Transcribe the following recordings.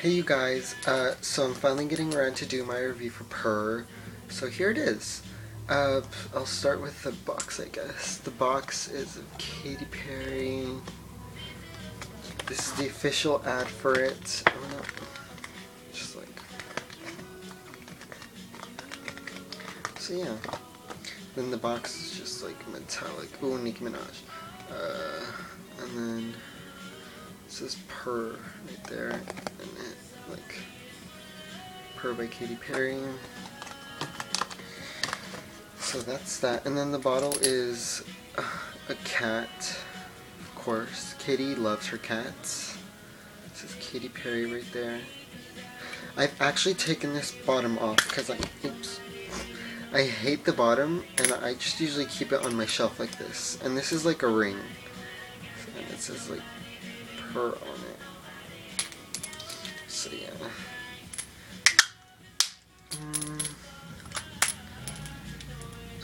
Hey you guys, so I'm finally getting around to do my review for Purr. So here it is. I'll start with the box, I guess. The box is of Katy Perry. This is the official ad for it. I'm gonna just like... So yeah. Then the box is just like metallic. Ooh, Nicki Minaj. And then it says Purr right there. And it, like, Purr by Katy Perry. So that's that. And then the bottle is a cat, of course. Katy loves her cats. It says Katy Perry right there. I've actually taken this bottom off because I hate the bottom, and I just usually keep it on my shelf like this. And this is like a ring. And it says like Purr on it. So yeah.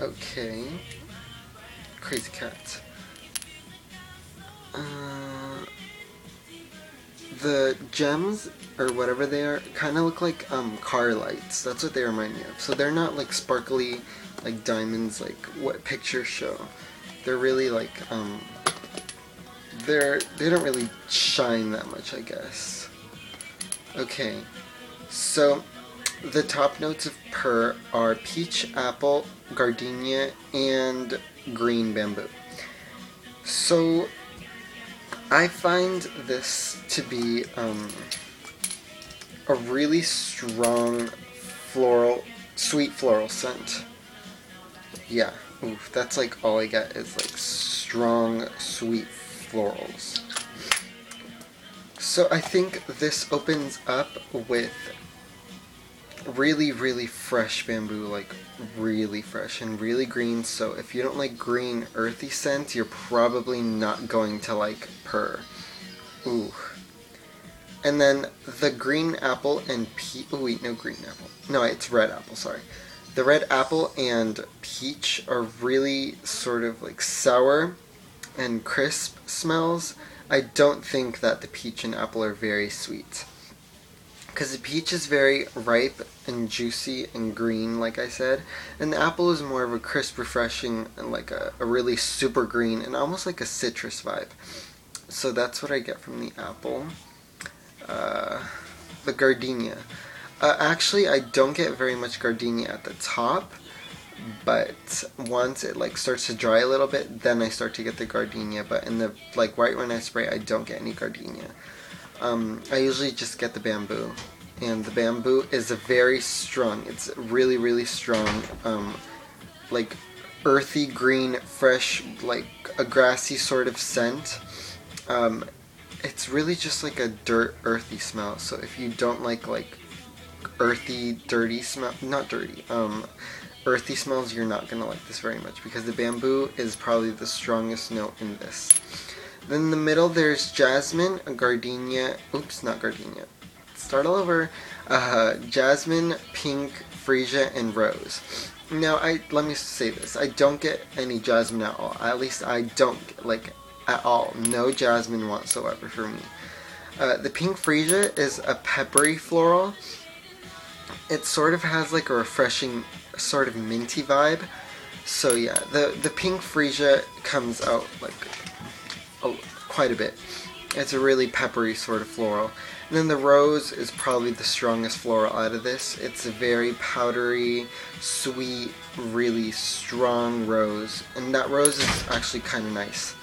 Okay. Crazy cat. The gems, or whatever they are, kind of look like car lights. That's what they remind me of. So they're not like sparkly, like diamonds, like what pictures show. They're really like, they don't really shine that much, I guess. Okay, so the top notes of Purr are peach, apple, gardenia, and green bamboo. So I find this to be a really strong floral, sweet floral scent. Yeah, oof, that's like all I get is like strong, sweet florals. So I think this opens up with really, really fresh bamboo, like really fresh and really green. So if you don't like green, earthy scents, you're probably not going to like Purr. Ooh. And then the green apple and oh wait, no green apple. No, it's red apple, sorry. The red apple and peach are really sort of like sour and crisp smells. I don't think that the peach and apple are very sweet. Because the peach is very ripe and juicy and green, like I said. And the apple is more of a crisp, refreshing, and like a really super green and almost like a citrus vibe. So that's what I get from the apple. The gardenia. Actually, I don't get very much gardenia at the top. But once it like starts to dry a little bit, then I start to get the gardenia. But in the like right when I spray, I don't get any gardenia. I usually just get the bamboo, and the bamboo is a very strong, it's really, really strong, like earthy green, fresh, like a grassy sort of scent. It's really just like a earthy smell, so if you don't like earthy, dirty smell, not dirty, earthy smells, you're not gonna like this very much, because the bamboo is probably the strongest note in this. Then in the middle there's jasmine, gardenia, oops, not gardenia, start all over, jasmine, pink, freesia, and rose. Now, let me say this, I don't get any jasmine at all, at least I don't, like, at all, no jasmine whatsoever for me. The pink freesia is a peppery floral. It sort of has like a refreshing, sort of minty vibe. So yeah, the pink freesia comes out like quite a bit. It's a really peppery sort of floral. And then the rose is probably the strongest floral out of this. It's a very powdery, sweet, really strong rose. And that rose is actually kind of nice.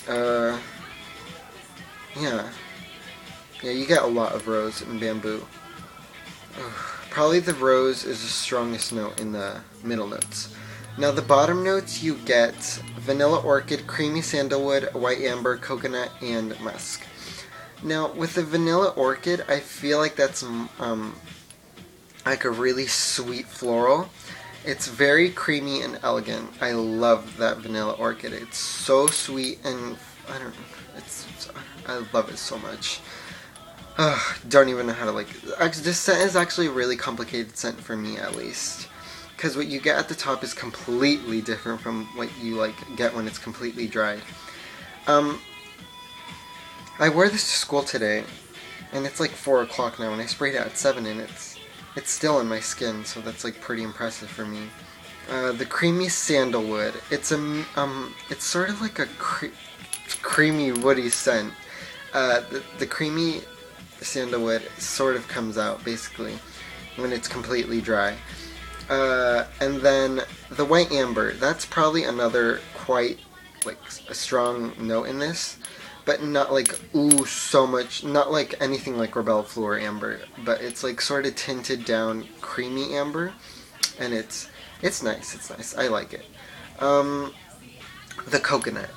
Yeah, you get a lot of rose in bamboo. Probably the rose is the strongest note in the middle notes. Now the bottom notes you get vanilla orchid, creamy sandalwood, white amber, coconut, and musk. Now with the vanilla orchid, I feel like that's like a really sweet floral. It's very creamy and elegant. I love that vanilla orchid. It's so sweet and I don't know. I love it so much. Don't even know how to like. This scent is actually a really complicated scent for me, at least. Because what you get at the top is completely different from what you like get when it's completely dry. I wore this to school today, and it's like 4 o'clock now, and I sprayed it at 7, and it's still in my skin, so that's like pretty impressive for me. The creamy sandalwood. It's sort of like a creamy woody scent. The creamy sandalwood sort of comes out basically when it's completely dry. And then the white amber. That's probably another quite like a strong note in this, but not like ooh so much. Not like anything like Rebel Fleur amber, but it's like sort of tinted down creamy amber, and it's nice. It's nice. I like it. The coconut.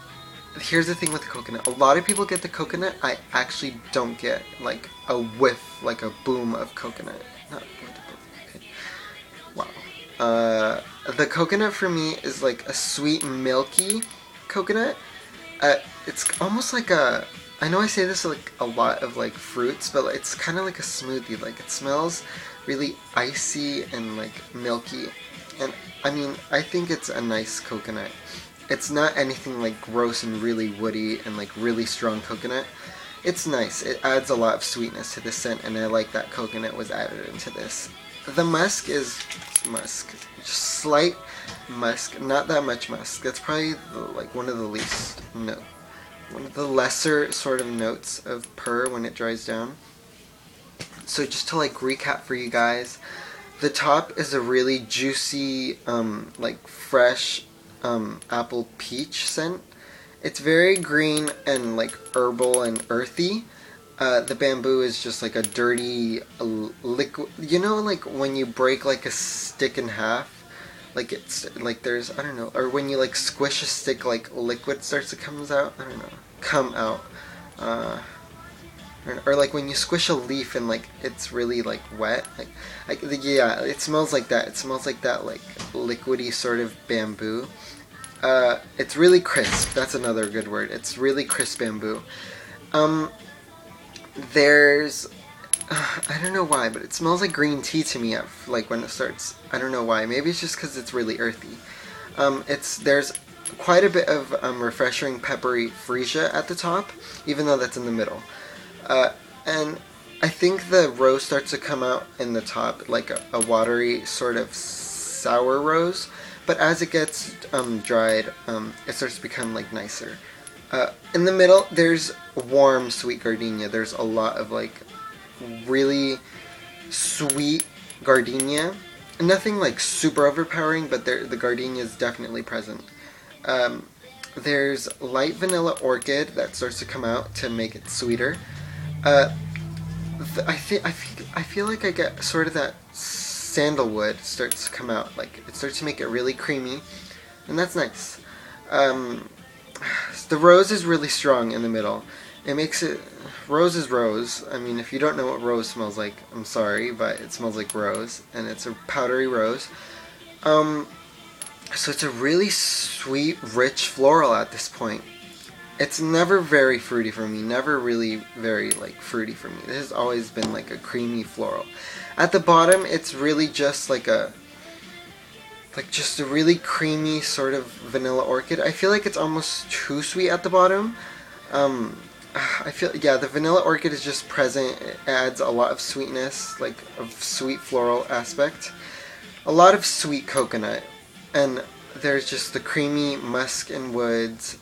Here's the thing with the coconut. A lot of people get the coconut. I actually don't get like a whiff, like a boom of coconut. Not okay. Wow. The coconut for me is like a sweet, milky coconut. It's almost like a. I know I say this like a lot of like fruits, but it's kind of like a smoothie. Like it smells really icy and like milky. And I mean, I think it's a nice coconut. It's not anything like gross and really woody and like really strong coconut. It's nice. It adds a lot of sweetness to the scent, and I like that coconut was added into this. The musk is musk. Just slight musk, not that much musk. That's probably like one of the least, no. One of the lesser sort of notes of Purr when it dries down. So just to like recap for you guys, the top is a really juicy, like fresh apple peach scent. It's very green and like herbal and earthy. The bamboo is just like a dirty liquid. You know, like when you break like a stick in half, like it's like there's I don't know, or when you like squish a stick, like liquid starts to come out. I don't know, come out. Or like when you squish a leaf and like it's really like wet, yeah, it smells like that. It smells like that like liquidy sort of bamboo. It's really crisp. That's another good word. It's really crisp bamboo. There's I don't know why, but it smells like green tea to me like when it starts. I don't know why. Maybe it's just because it's really earthy. There's quite a bit of refreshing peppery freesia at the top, even though that's in the middle. And I think the rose starts to come out in the top, like a watery sort of sour rose. But as it gets dried, it starts to become like nicer. In the middle, there's warm sweet gardenia. There's a lot of like really sweet gardenia. Nothing like super overpowering, but the gardenia is definitely present. There's light vanilla orchid that starts to come out to make it sweeter. I feel like I get sort of that sandalwood starts to come out. Like it starts to make it really creamy, and that's nice. The rose is really strong in the middle. It makes it rose is rose. I mean, if you don't know what rose smells like, I'm sorry, but it smells like rose, and it's a powdery rose. So it's a really sweet, rich floral at this point. It's never very fruity for me, never really very like fruity for me. This has always been like a creamy floral. At the bottom, it's really just like just a really creamy sort of vanilla orchid. I feel like it's almost too sweet at the bottom. The vanilla orchid is just present. It adds a lot of sweetness, like a sweet floral aspect. A lot of sweet coconut. And there's just the creamy musk and woods.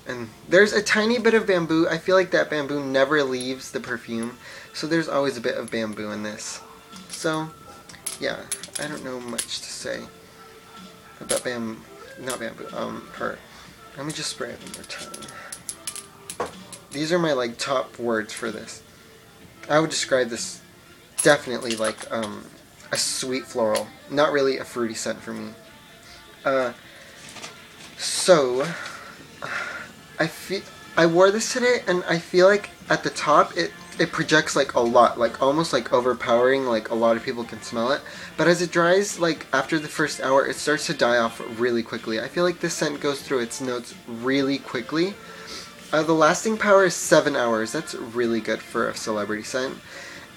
And there's a tiny bit of bamboo. I feel like that bamboo never leaves the perfume. So there's always a bit of bamboo in this. So, yeah, I don't know much to say about Purr. Let me just spray it one more time. These are my like top words for this. I would describe this definitely like a sweet floral, not really a fruity scent for me. So I wore this today, and I feel like at the top it projects like a lot, like almost like overpowering, like a lot of people can smell it. But as it dries, like after the first hour, it starts to die off really quickly. I feel like this scent goes through its notes really quickly. The lasting power is 7 hours. That's really good for a celebrity scent.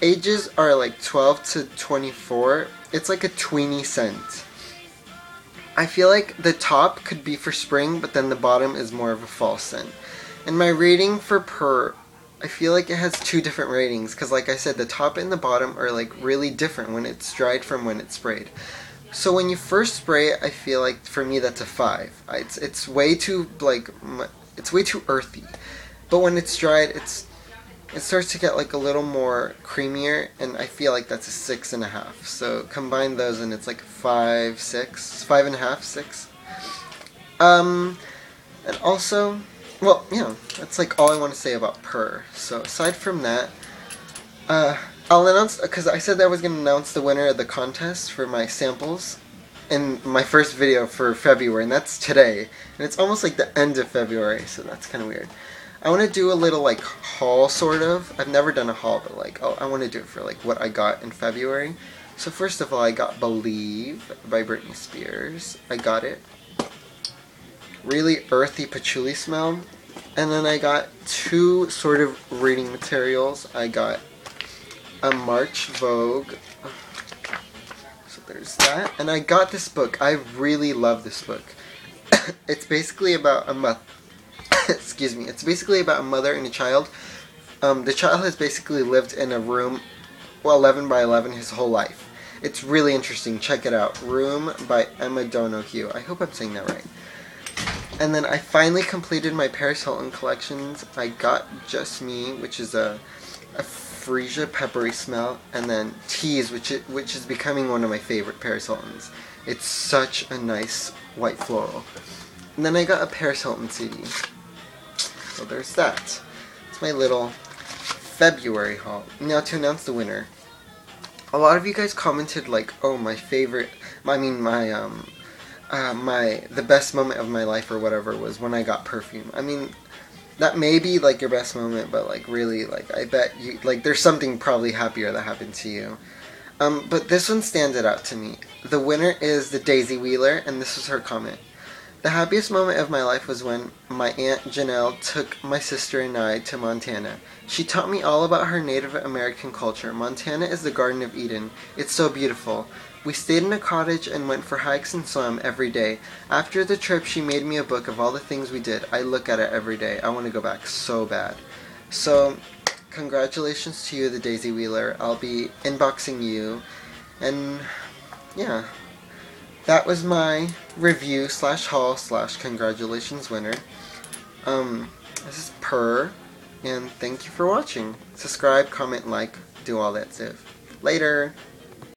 Ages are like 12 to 24. It's like a tweeny scent. I feel like the top could be for spring, but then the bottom is more of a fall scent. And my rating for Purr I feel like it has two different ratings because, like I said, the top and the bottom are like really different when it's dried from when it's sprayed. So when you first spray it, I feel like for me that's a 5. It's way too like it's way too earthy. But when it's dried, it starts to get like a little more creamier, and I feel like that's a 6.5. So combine those, and it's like 5, 6, 5.5, 6. And also, well, that's like all I want to say about Purr. So aside from that, I'll announce, because I said that I was going to announce the winner of the contest for my samples in my first video for February, and that's today. And it's almost like the end of February, so that's kind of weird. I want to do a little like haul, sort of. I've never done a haul, but like, I want to do it for like what I got in February. So first of all, I got Believe by Britney Spears. I got it. Really earthy patchouli smell. And then I got 2 sort of reading materials. I got a March Vogue. So there's that. And I got this book. I really love this book. It's basically about a excuse me. It's basically about a mother and a child. The child has basically lived in a room, 11 by 11 his whole life. It's really interesting. Check it out. Room by Emma Donoghue. I hope I'm saying that right. And then I finally completed my Paris Hilton collections. I got Just Me, which is a freesia peppery smell, and then Tease, which is becoming one of my favorite Paris Hiltons. It's such a nice white floral. And then I got a Paris Hilton CD. So there's that. It's my little February haul. Now to announce the winner. A lot of you guys commented like, oh, my favorite, the best moment of my life or whatever was when I got Perfume. I mean, that may be like your best moment, but like really, like I bet you, like there's something probably happier that happened to you. But this one stands out to me. The winner is the Daisy Wheeler, and this was her comment. The happiest moment of my life was when my Aunt Janelle took my sister and I to Montana. She taught me all about her Native American culture. Montana is the Garden of Eden. It's so beautiful. We stayed in a cottage and went for hikes and swam every day. After the trip, she made me a book of all the things we did. I look at it every day. I want to go back so bad. So, congratulations to you, the Daisy Wheeler. I'll be inboxing you. And, yeah. That was my review / haul / congratulations winner. This is Purr, and thank you for watching. Subscribe, comment, like, do all that stuff. Later!